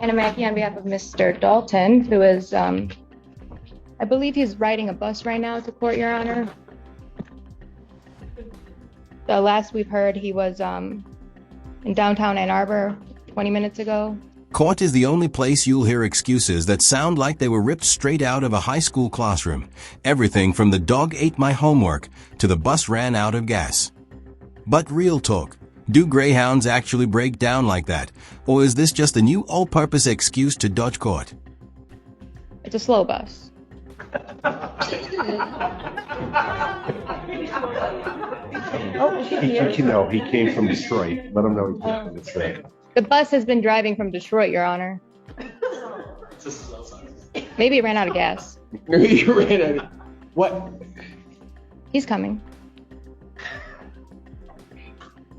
Anna Mackey on behalf of Mr. Dalton, who is, I believe he's riding a bus right now to court, Your Honor. The last we've heard, he was in downtown Ann Arbor 20 minutes ago. Court is the only place you'll hear excuses that sound like they were ripped straight out of a high school classroom. Everything from the dog ate my homework to the bus ran out of gas. But real talk, do Greyhounds actually break down like that? Or is this just a new all-purpose excuse to dodge court? It's a slow bus. He came from Detroit. Let him know he came from Detroit. The bus has been driving from Detroit, Your Honor. Maybe it ran out of gas. He ran out of... What? He's coming.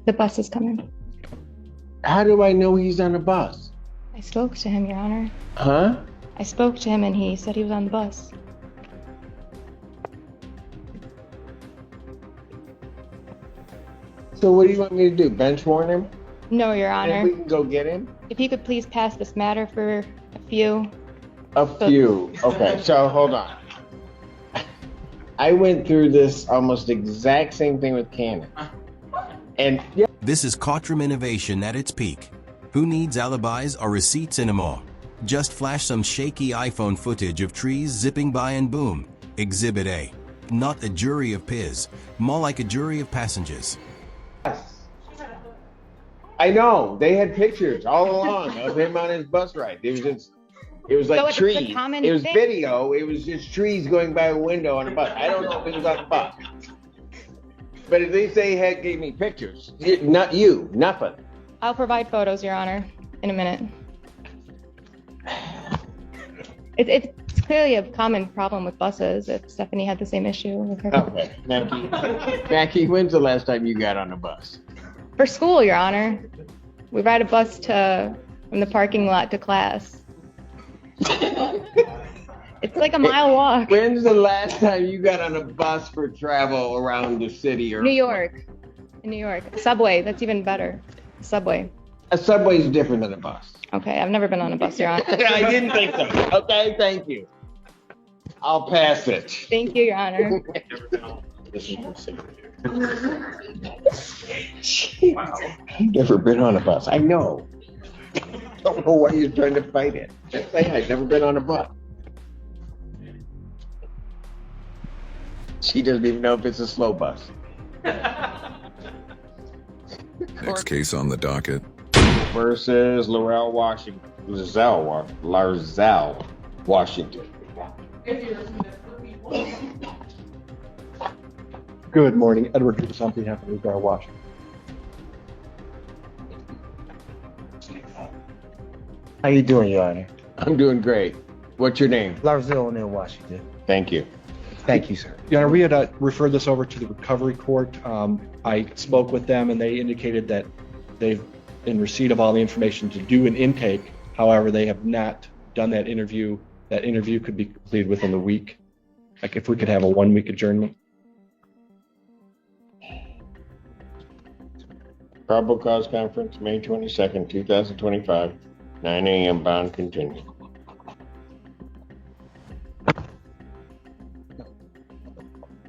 The bus is coming. How do I know he's on a bus? I spoke to him, Your Honor. Huh? I spoke to him and he said he was on the bus. So what do you want me to do? Bench warrant him? No, Your And Honor. we can go get him? If you could please pass this matter for a few. Okay, so hold on. I went through this almost exact same thing with Cannon. And yeah. This is courtroom innovation at its peak. Who needs alibis or receipts anymore? Just flash some shaky iPhone footage of trees zipping by and boom, Exhibit A. Not a jury of peers, more like a jury of passengers. I know, they had pictures all along of him on his bus ride. It was like So it's a trees. common It was thing? video, it was just trees going by a window on a bus. I don't know if he was on the bus. But at least they gave me pictures. Not you, nothing. I'll provide photos, Your Honor, in a minute. It's clearly a common problem with buses. If Stephanie had the same issue with her. Okay, Mackie, when's the last time you got on a bus? For school, Your Honor. We ride a bus from the parking lot to class. It's like a mile walk. When's the last time you got on a bus for travel around the city? Or New York. In New York. Subway, that's even better. Subway. A subway is different than a bus. Okay, I've never been on a bus, Your Honor. I didn't think so. Okay, thank you. I'll pass it. Thank you, Your Honor. This is my signature. Wow. I've never been on a bus. I know. Don't know why you're trying to fight it. Just say I've never been on a bus. She doesn't even know if it's a slow bus. Next case on the docket. Versus Larzell, Washington. Good morning, Edward Lucas on behalf of Larzell, Washington. How you doing, Your Honor? I'm doing great. What's your name? Larzell in Washington. Thank you. Thank you, sir. Your Honor, we had referred this over to the recovery court. I spoke with them and they indicated that they've in receipt of all the information to do an intake. However, they have not done that interview. That interview could be completed within the week. Like if we could have a 1-week adjournment. Probable cause conference, May 22nd, 2025, 9 a.m. bound continue.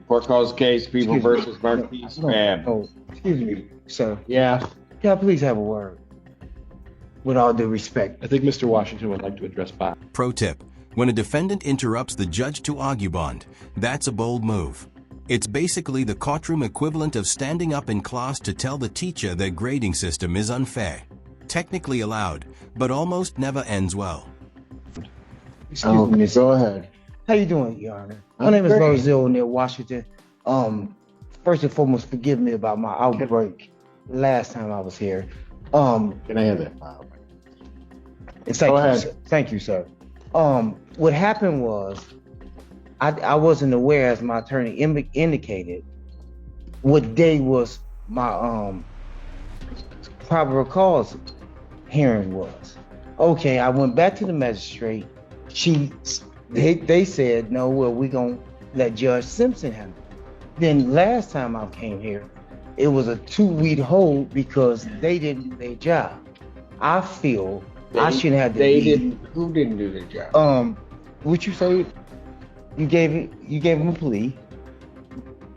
Court calls case, People versus Marquis Fab. Oh, excuse me, sir. Yeah. Can I please have a word? With all due respect. I think Mr. Washington would like to address Bob. Pro tip, when a defendant interrupts the judge to argue bond, that's a bold move. It's basically the courtroom equivalent of standing up in class to tell the teacher their grading system is unfair. Technically allowed, but almost never ends well. Excuse me, Go ahead. How you doing, Your Honor? My name is Larzell near Washington. First and foremost, forgive me about my outbreak last time I was here. Can I have that file? Go ahead. Thank you, sir. What happened was, I wasn't aware, as my attorney indicated, what day was my probable cause hearing was. Okay, I went back to the magistrate. They said, no, well, we're gonna let Judge Simpson handle it. Then last time I came here, it was a 2-week hold because they didn't do their job. I feel I shouldn't have to They leave. didn't. Who didn't do the job? What you say? You gave him a plea.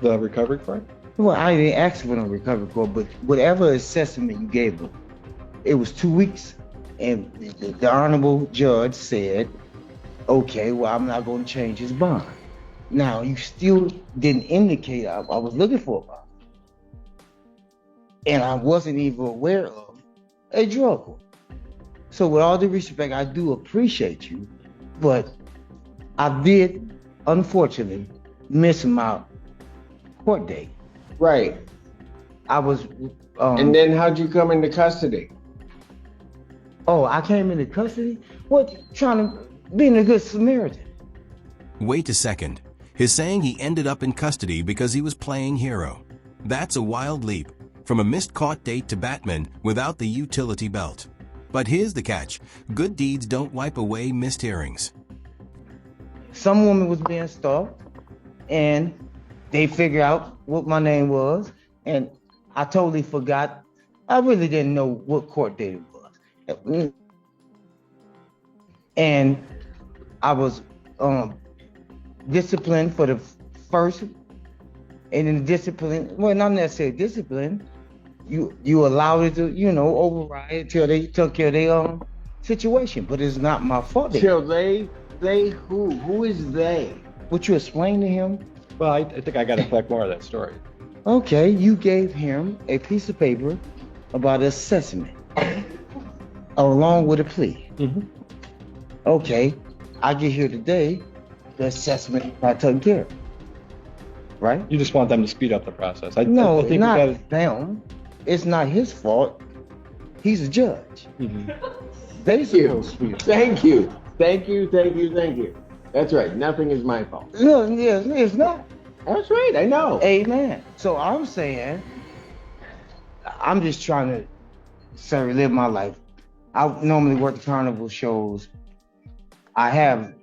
The recovery court? Well, I didn't ask for no recovery court, but whatever assessment you gave him, it was 2 weeks, and the honorable judge said, okay, well, I'm not going to change his bond. Now, you still didn't indicate I was looking for a bond. And I wasn't even aware of a drug court. So with all due respect, I do appreciate you, but I did, unfortunately, miss my court date. Right. I was... and then how'd you come into custody? Oh, I came into custody? What? Trying to... being a good Samaritan. Wait a second. He's saying he ended up in custody because he was playing hero. That's a wild leap. From a missed court date to Batman without the utility belt. But here's the catch. Good deeds don't wipe away missed hearings. Some woman was being stalked, and they figured out what my name was, and I totally forgot. I really didn't know what court date it was. And I was disciplined for the first, and in discipline, well, not necessarily discipline, you allowed it to, override until they took care of their situation, but it's not my fault. So they who is they? Would you explain to him? Well, I think I got to collect more of that story. Okay, you gave him a piece of paper about assessment along with a plea. Mm-hmm. Okay, I get here today, the assessment is not taken care of, right? You just want them to speed up the process. No, I think not them. It's not his fault. He's a judge. Mm-hmm. They supposed to be. Thank you. That's right. Nothing is my fault. No, yes, it's not. That's right. I know. Amen. So I'm saying, I'm just trying to, sir, live my life. I normally work the carnival shows. I have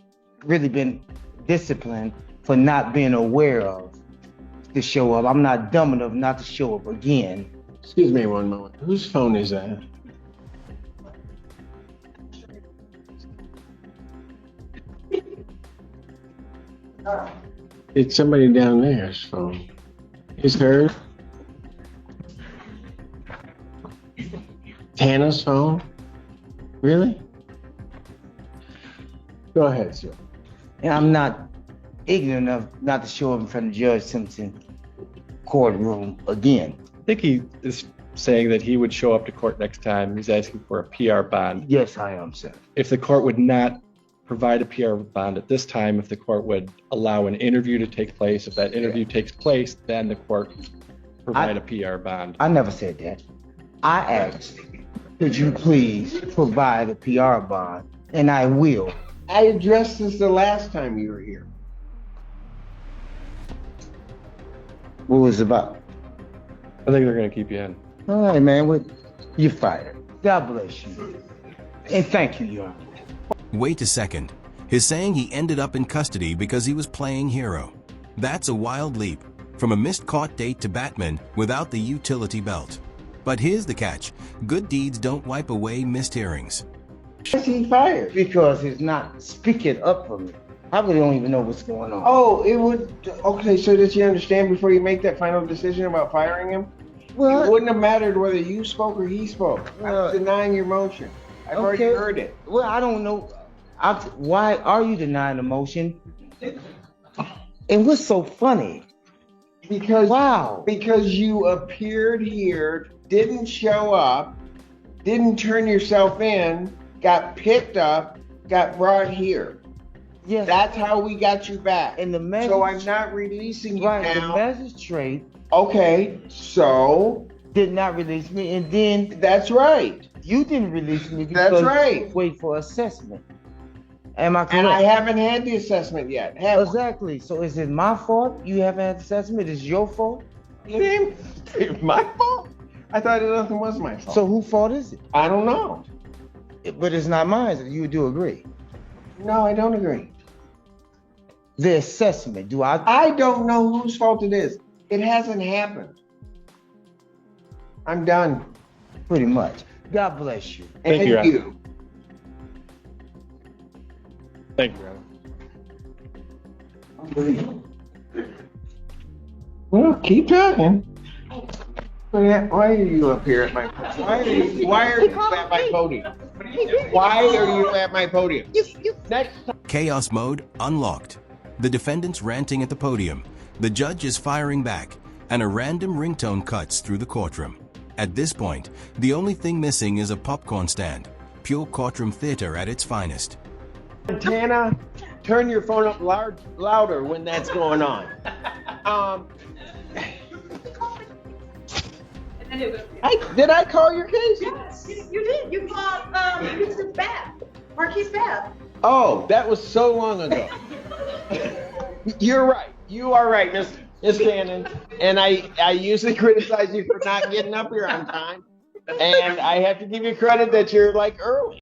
really been disciplined for not being aware of to show up. I'm not dumb enough not to show up again. Excuse me one moment. Whose phone is that? It's somebody down there's phone. It's her. Tana's phone? Really? Go ahead, sir. And I'm not ignorant enough not to show up in front of Judge Simpson courtroom again. I think he is saying that he would show up to court next time. He's asking for a PR bond. Yes, I am, sir. If the court would not provide a PR bond at this time, if the court would allow an interview to take place, if that interview takes place, then the court provide a PR bond. I never said that. I asked, could you please provide a PR bond? And I will. I addressed this the last time you were here. What was it about? I think they're going to keep you in. All right, man. You're fired. God bless you. And thank you, Your Honor. Wait a second. He's saying he ended up in custody because he was playing hero. That's a wild leap. From a missed court date to Batman without the utility belt. But here's the catch. Good deeds don't wipe away missed hearings. Why is he fired? Because he's not speaking up for me. I really don't even know what's going on. Oh, it would. Okay, so did you understand before you make that final decision about firing him? Well, it wouldn't have mattered whether you spoke or he spoke. I'm denying your motion. I've already heard it. Well, I don't know. Why are you denying the motion? And what's so funny? Because you appeared here, didn't show up, didn't turn yourself in, got picked up, got brought here. Yes. That's how we got you back. And so I'm not releasing you now. The magistrate. Okay, so did not release me, and then that's right. You didn't release me because you wait for assessment. Am I correct? And I haven't had the assessment yet. Exactly. So is it my fault you haven't had the assessment? Is it your fault? My fault? I thought nothing was my fault. So whose fault is it? I don't know. But it's not mine. You do agree? No, I don't agree. The assessment, do I? I don't know whose fault it is. It hasn't happened. I'm done. Pretty much. God bless you. Thank you. Thank you, Your Honor. Well, keep talking. Why are you up here at my? Why are you at my podium? Why are you at my podium? Next. Chaos mode unlocked. The defendant's ranting at the podium. The judge is firing back, and a random ringtone cuts through the courtroom. At this point, the only thing missing is a popcorn stand. Pure courtroom theater at its finest. Tana, turn your phone up louder when that's going on. Did I call your case? Yes, you did. You called Mrs. Babb, Marquise Babb. Oh, that was so long ago. You're right. You are right, Miss Cannon. And I usually criticize you for not getting up here on time. And I have to give you credit that you're like early.